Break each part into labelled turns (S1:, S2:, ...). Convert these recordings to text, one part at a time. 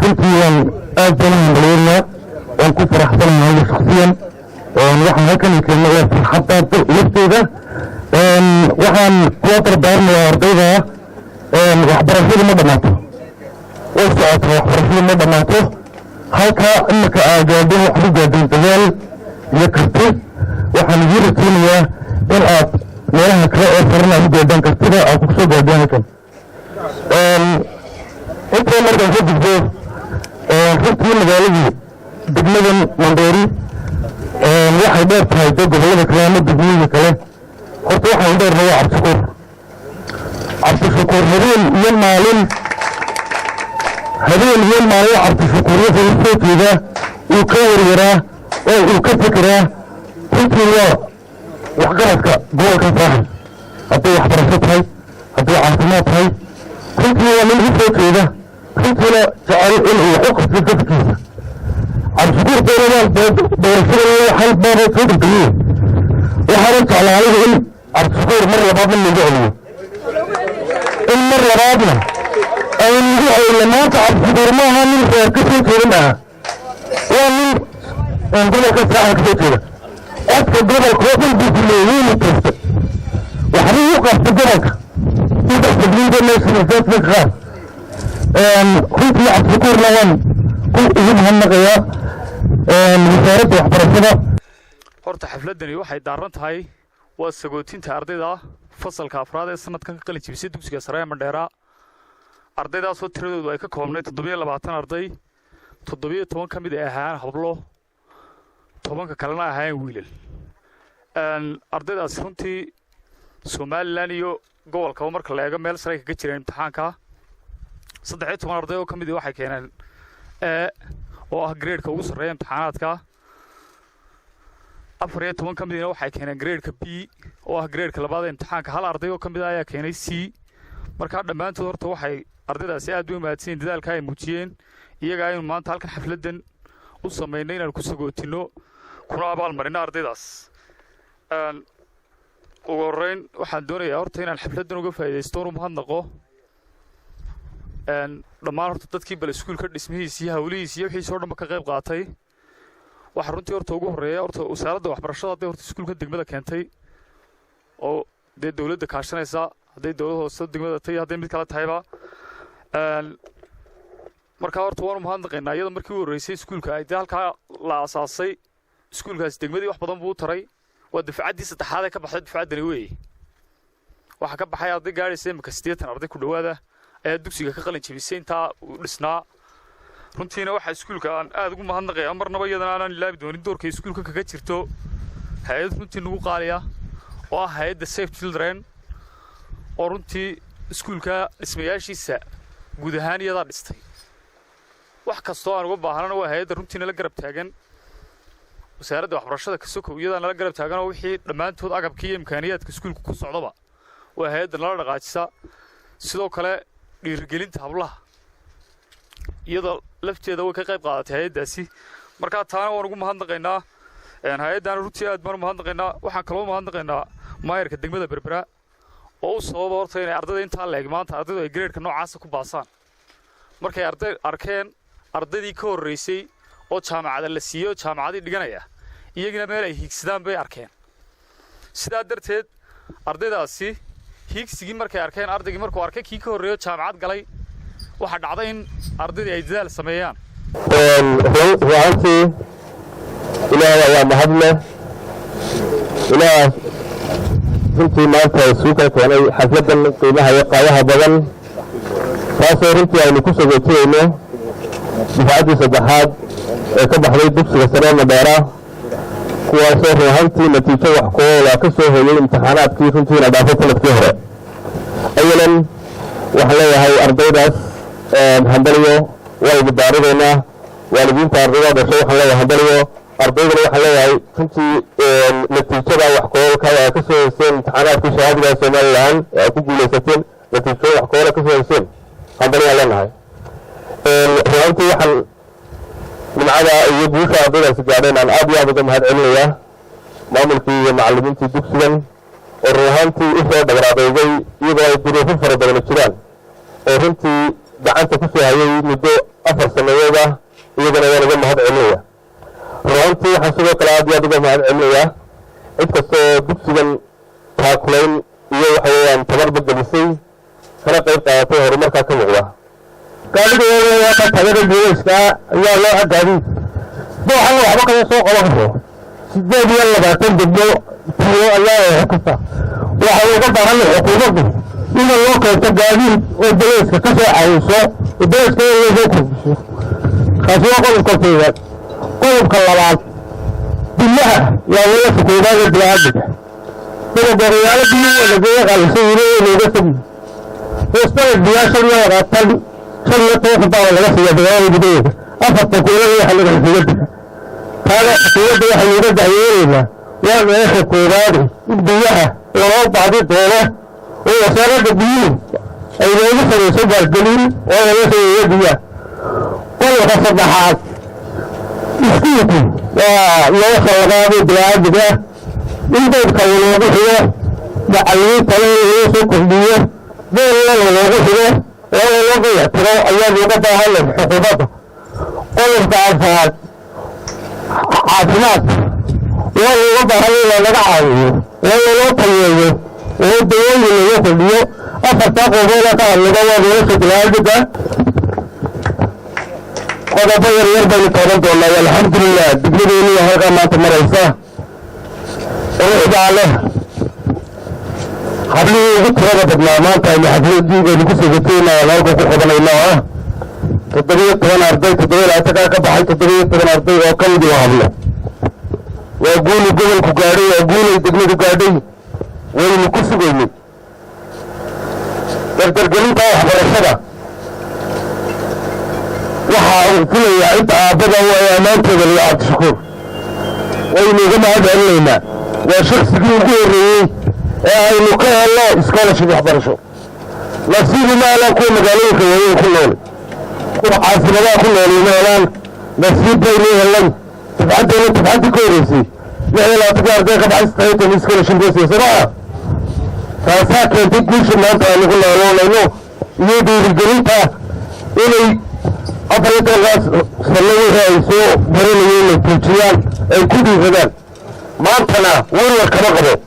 S1: كنتي أجل من بليرنا وكنت راح أصلي شخصيا وحنا هكذا كنا حتى لفتي ذا وحنا كواتر دارنا وأرضيها وحبرشيل ما دماته وسعت وحبرشيل ما دماته هكا إنك أجادين وحنا جادين تزال يكرتي وحنا نجير التونية الآب meelaha kale ee farna u jeedaan kartida oo ku soo gaadhaan kan inta markaan ka gudbo runtii magaaladii degmadan Mandheeri waxay dheer tahay gobollada kale ama degmooyinka kale horta waxaan dheernaa Cabdishakuur habeen iyo maalin Cabdishakuur wuxuu soo jeedaa uu ka warwaraa oo uu ka fikiraa runtii waa waxqabadka gobolka saaxil haddii waxbarasho tahay haddii caafimaad tahay runtii waa nin u soo jeeda runtiina jecel inuu wax u qabto dadkiisa Cabdishakuur doorashada hal baaba soo degdegay waxaana jeclaaday in Cabdishakuur mar labaadna lagu celiyo in mar labaadna ay lagu celiyo maanta Cabdishakuur maaha nin reer ka soo jeedan ah waa nin gobolka saaxil ka soo jeeda أذكر جبل كوبل بفلوين وكسر وحريه يقف في جبلك إذا استجلين جميع سنوات مكغان كنت يعد فكور لهم كنت إذنها النقيا وزارة وحبرسنا
S2: horta xafladani waxay daaran tahay waa sagootinta ardayda fasalka afraad ee sanadkan ka qalin jibisay dugsiga sare ee Mandheera ardaydaas oo tiradoodu ay ka koobnayd 720 arday 17 kamid ah ahaan hablo 10 kalena ahaan wiilal ardaydaas runtii Somaliland iyo gobolka marka la eego meel sare ka jireen imtixaanka 13 arday oo kamid ah waxay keeneen oo ah grade-ka ugu sareeya imtixaanaadka 14 kamid ah waxay keeneen grade-ka B oo ah grade-ka labaad ee imtixaanka hal arday oo kamid ah ayaa keenay C marka dhamaantood horta waxay ardaydaasi aad u mahadsan dadaalka ay muujiyeen iyaga ay maanta halkan xafladan u sameeynay inaan ku sagootino kuna abaal marina ardaydaas ugu horeyn waxaan doonayaa horta inaan xafladan uga faa'iideysto oo mahadnaqo dhammaan horta dadkii bal iskuulka dhismihiisa iyo hawlihiisa iyo wixii soo dhanba ka qayb qaatay waxa runtii horta ugu horeeya horta wasaaradda waxbarashada hadday horta iskuulka degmada keentay oo dee dawladda kaashanaysa hadday dawladda hoose degmada tahay hadday mid kale tahayba marka horta waan mahadnaqaynaa iyada markii ugu horeysay iskuulka ay halkaa la aasaasay iskuulkaas degmadii wax badan buu taray waa dafacadii saddexaad ee ka baxday dafacadani weey waxa ka baxay arday gaaraysa imika 80 arday ku dhawaada ayaa dugsiga ka qalin jabisay inta uu dhisnaa runtiina waxa iskuulka aan aad ugu mahadnaqayaa marnaba iyadana aan ilaabi doonin doorka iskuulka kaga jirto hay'ad runtii nagu qaaliya oo ah hay'adda Save Children oo runtii iskuulka dhismayaashiisa guud ahaan iyada dhistay wax kastoo aan uga baahnana waa hay'adda runtiina la garab taagan wasaaradda waxbarashada ka soo iyadana la garab taagan oo wixii dhamaantood agabkii iyo imkaaniyaadka iskuulka ku socdaba waa hay'adda la dhaqaajisa sidoo kale dhiirigelinta hablaha iyada lafteeda way ka qayb qaadatay hay'addaasi marka taana waan ugu mahadnaqaynaa hay'addan runtii aad baan u mahadnaqaynaa waxaan kaloo mahadnaqaynaa maayarka degmada Berbera oo u sababa horta inay ardayda inta leeg maanta ardaydu ay grade-ka noocaas ku baasaan markay arday arkeen ardaydii ka horeysay oo jaamacada la siiyo jaamacadii dhiganaya iyagina meel ay hiigsadaan bay arkeen sidaa darteed ardaydaasi hiigsigii markay arkeen ardaygii markuu arkay kii ka horeeyo jaamacad galay waxa dhacday in ardaydii ay dadaal sameeyaan
S1: runtii ilaahay waa mahadle ilaahay runtii maanta suuqa keenay xafladan qiimaha iyo qaayaha badan taasoo runtii aynu ku sagootiyeyno difacadii saddexaad ee ka baxday dugsiga sare Mandheera kuwaasoo ruuxantii natiijo wax koola ka soo hoyay imtixaanaadkii runtiina dhaafay sanadkii hore awalan waxaan leeyahay ardaydaas handaliyo way badbaadinayna waalidiinta ardayda dhashay waxaan leeyahay handaliyo ardaydana waxaan leeyahay runtii natiijada wax koolka ay ka soo hoyseen imtixaanaadkii shahaadiga Somaliland ee ku guuleysateen natiijo wax koola ka soo hoyseen handaliyo leenahay ruuxantii waxaan nimcada iyo guusha ardaydaasi gaadheen aan aad iyo aad uga mahad celinayaa maamulkii iyo macallimiintii dugsigan oo ruuxantii u soo dhabaraadeygay iyadoo ay duruufo fara badan jiraan oo runtii gacanta ku soo hayay muddo 4 sanadood ah iyagana waan uga mahad celinayaa runtii waxaan sidoo kale aad iyo aad uga mahad celinayaa cid kastoo dugsigan taakulayn iyo waxa weeyaan tabarba gelisay kana qayb qaadatay horumarkaa ka muuqda gaadiga tagada geeska ayaa loo cadaadiyay waxaan waxba kale soo qaban karo 8 degmo tiyo ayaa xukunta waxa uga baahan xukuumaddu in loo kaysto gaadiid oo dawladda ka soo caawiso dawladda loo kordhiso kaasoo qodobka koowaad qodobka labaad billaha yaa laga fukuudaada diyaarada sida dariyaal biyo laga qalso inuu laga sameeyo hoosta diyaashan iyo waqtan shan iyo toban baa laga soo diyaariyay gudaheeda afarta kuulada waxa laga soo هذا حكومة واحد يرجع يقولنا يعني ايش الكورادي البيئة لو بعضي طولة هو سنة الدين اي لو يسر يسجع الدليل ولا يسر يديا ولا يخصد حاك يسكيتي يوصل لغابي بلاد ده انت يتكونوا بحية دعالي تلين يوصل كردية دين الله بحية ولا يوصل يحتروا ايام يقضى هلا حكومته قلت بعضها عافمات ولا يوضع هلا لغا عاوية ولا لو طيئة ودوين اللي يوصل ديو أفتاقوا بولا كان لغا ويوصل بلاد ده قد أفضل يرضى لطورد والله والحمد لله دقلوا لي هلقا ما تمريسا ورحب عليه حبلي يغط هذا بدنامات اللي حبلي ديو لكسي غطينا والهلقا كوخبنا الله تدريب طبعا أرضي تدريب أعتقاك بحي تدريب طبعا أرضي وكل دي وعبله وأقول قبل كوكاري وأقول يتقني كوكاري وين مكسي قولي تقدر قليل طاوح برشدة waxaa filaya inta aabada waa amaanteeda la aad shukur waynu uga mahad celinaynaa waa shaqsigii ugu horreeyey ee aynu ka helno scholarship waxbarasho nasiibi maalan kuwa magaalooyinka waaweyn ku nool kuwa caasimadaha ku nool ima helaan nasiib baynu helnay dafcaddeenna dafcaddii ka horreysay 26 arday ka baxay 60 scholarship basiya samaa taasaa keentay guusha maanta aynu ku nooloonayno iyo dhiirigelinta inay أفريقيا سلوه هايسو برينيين التوجيان الكودي غدان ما أنتنا وين الكبقبو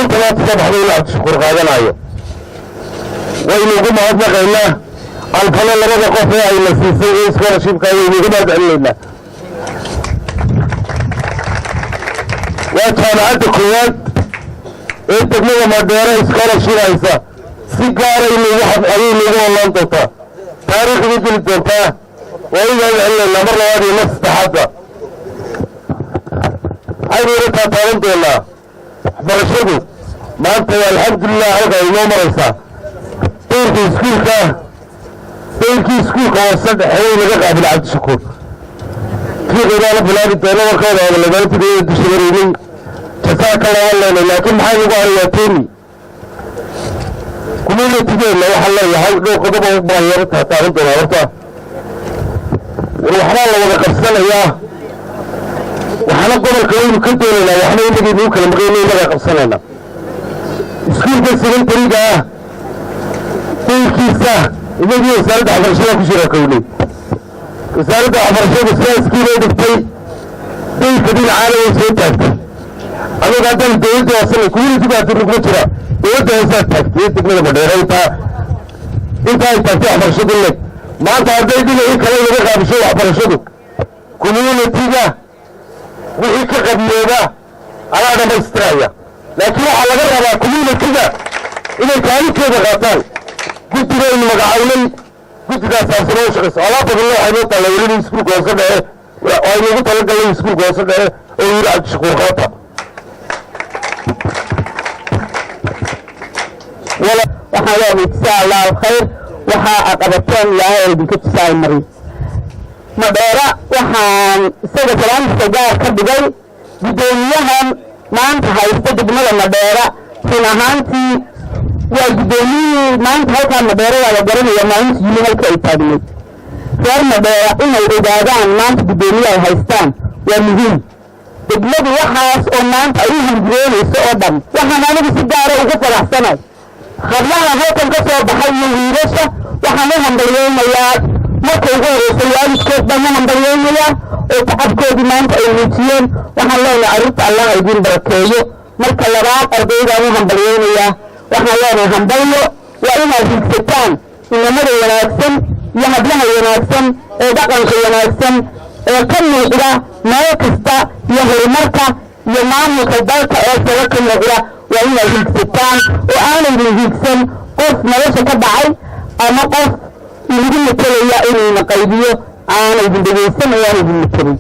S1: انت ما تصبح لنا تشكر غادنا ايو وين يقوم عدنا غينا الفلا لما بقوا فيها إلا سيسي إسكولا شبكا يقوم عدنا لنا وكان عدد قوات انت بنوة مديرة إسكولا شبكا إيسا سيكارة إني واحد قليل يقوم الله انتوتا تاريخ مثل الدنتا وإذا يعلن الأمر هذه نفس تحدى عيني رتها طالب الله برشدوا ما أنت الحمد لله هذا يوم رئيسا تركي سكولك وصدح حوين لقى بالعبد الشكور في غيران بلاد الدولة وكذا ولا قالت لي تشغريني جزاك الله والله لكن محايا يقول ياتيني كلنا تجينا وحلا يحاول لو قدمه مغيرتها تعرض لها وحنا الله قرصنا يا وحنا قبل كلام كنت لنا وحنا نبي نوكل مغيرين لنا قرصنا سكول بس من طريقة كيسة إذا جي سارد عبر شيء كشرة كوني سارد عبر شيء بس سكول يدفتي دي كدين عالم وسيتك أنا قاعد الدولة وصل كل تبع تروح كشرة دولة وصلتك يتكلم مدير انت عبر شيء لك ما انت عدي دي ايه كلام يبقى بشيء عبر شدو كلنا نتيجة وحيك قبلنا على عدم استرايا لكن على غيرها كلنا نتيجة إذا كان كده غطان قلت له إنه مقعولي قلت له ساسرون شخص علاقة بالله حيوتا لو يريد يسكوك وصده وإنه قلت لك لو يسكوك وصده ويرعد شكور غطا ولا وحالا بيتساء الله الخير waxaa aqabateen ilaahay idinka tusaay maray madheera waxaan isaga salaamta gaar ka dhigay gudoomiyahan maanta haysta degmada madheera run ahaantii waa gudoomiyihii maanta halkaan madheera waa la garanaya maalinta yimi halka ay taagneed reer madheera inay ogaadaan maanta gudoomiye ay haystaan waa muhiim degmadu waxaas oo maanta ay u hungureenayso oo dhan waxaan anigu si gaara ugu faraxsanay خبرها هيكم كسر بحي ويرسة وحنهم بيوم يا
S3: marka ugu horeysa waalidkood baan u hambalyeynaya oo tacabkoodii maanta ay muujiyeen waxaan leenahay carruurta allah idin barakeeyo marka labaad ardaydaan u hambalyeynayaa waxaan leenahay hambalyo waa inaad higsataan inamada wanaagsan iyo hablaha wanaagsan ee dhaqanka wanaagsan ee ka muuqda meel kasta iyo horumarka iyo maamulka dalka ee saba ka muuqda waa inaad higsataan oo aanayna higsan qof nolosha ka dhacay ama qof lagu matalaya inuuna qaybiyo aanayna dhegaysan oo aanayna matalin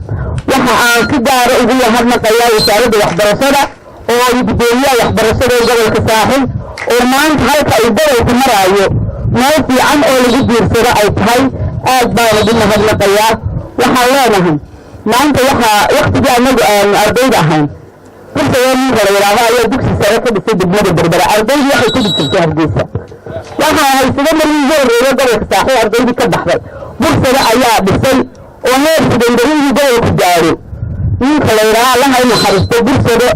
S3: waxa aan si gaara ugu mahadnaqayaa wasaaradda waxbarashada oo gudoomiyaha waxbarashada ee gobolka saaxil oo maanta halka ay gobolku maraayo meel fiican oo lagu diirsado ay tahay aad baan ugu mahadnaqayaa waxaan leenahay maanta waxaa waktigii anagu aanu ardayda ahayn bursada nin hore yidhaahdo ayaa dugsi sare ka dhisay degmada berbera ardaydii waxay ku dhigtay hargeysa waxaa haysada markii ugu horreeya gobolka saaxil ardaydii ka baxday bursada ayaa dhisay oo heer secondarygii gobolku gaaro ninka la yidhaaha allaha u naxariisto bursada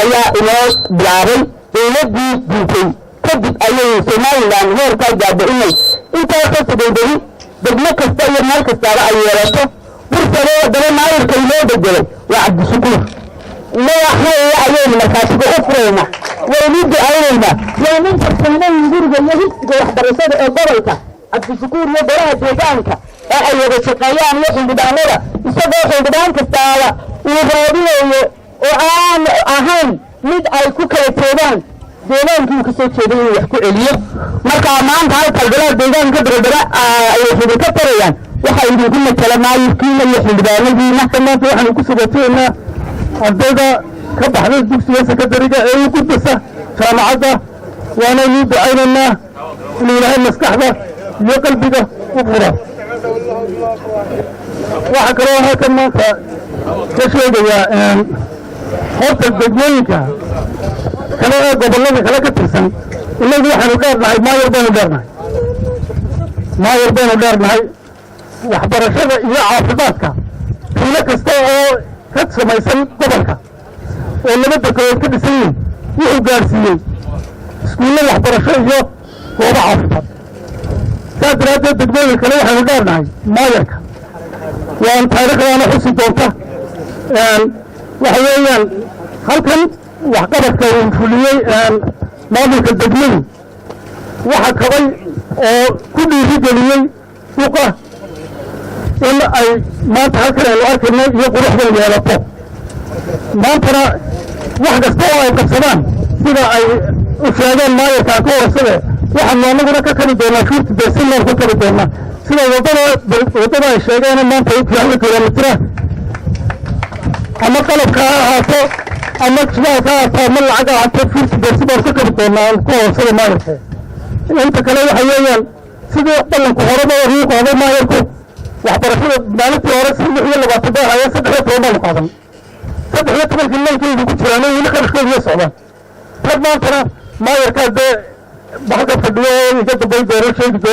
S3: ayaa inoo bilaabay dowladdii diintay kadib ayay somalilan heerkaa gaadho inay intaasoo secondary degmo kasta iyo meel kastaaba ay yeelato bursada daba maayirka inoo bedelay waa cabdishakuur madaxweeye ayaynu markaasiga u furayna waynu ducaynayna waa nin farsamooyin guriga iyo higsiga waxbarashada ee gobolka cabdishakuur iyo golaha deegaanka ee ay wada shaqeeyaan iyo xildhibaanada isagoo xildhibaan kastaaba uu raadinayo oo aan ahayn mid ay ku kala jeedaan deegaankii uu ka soo jeeday inuu wax ku celiyo markaa maanta halka golaha deegaanka berbera ay idinka tarayaan waxaa idinku matala maayirkiina iyo xildhibaanadiina maanta waxaanu ku sugateynaa ardayda ka baxday dugsiga sekondariga ee u gudbasa jaamacadda waanaynu ducaynaynaa inuu ilaahay maskaxda iyo qalbiga u fura waxaa kaloo halkan maanta ka sheegayaa horta degmooyinka kale ee gobollada kale ka tirsan inagu waxaanu dheernahay maayar baynu dheernahay waxbarashada iyo caafimaadka tuulo kasta oo ka samaysan gobolka oo laba dekedood ka dhisan yihin wuxuu gaadhsiiyey iskuulle waxbarasho iyo goobo caafimaad saas daraaddeed degmooyin kale waxaynu dheernahay maayarka waan taariikhdaana xusi doonta waxa weeyaan halkan waxqabadka uu fuliyey maamulka degmadu waxa kabay oo ku dhiirigeliyey duqa in ay maanta halkan aynu arkayno iyo quruxdan yeelato maantana wax kasta oo ay qabsadaan sida ay u sheegeen maayarkaa ka horsade waxaanu anaguna ka kali doonaa shuurta beesinaan ka kali doonaa sida waddada ay sheegeen maanta fiican kilomitira ama qalabka ha ahaato ama shidaalka ha ahaato ama lacag ha ahaato shuurta beesi baan ka kali doonaa ka horsada maayarka inta kale waxa weeyaan sidii ballanku horeba uu qaaday maayarku waxbarashada maalintii hore 26 baa haya 13 baan qaadan 13 milyan ku jiraan weli qarashkooda iyo socdaan tad maantana maayarka de baxda fadhiyo iga dambeyn doona sheegi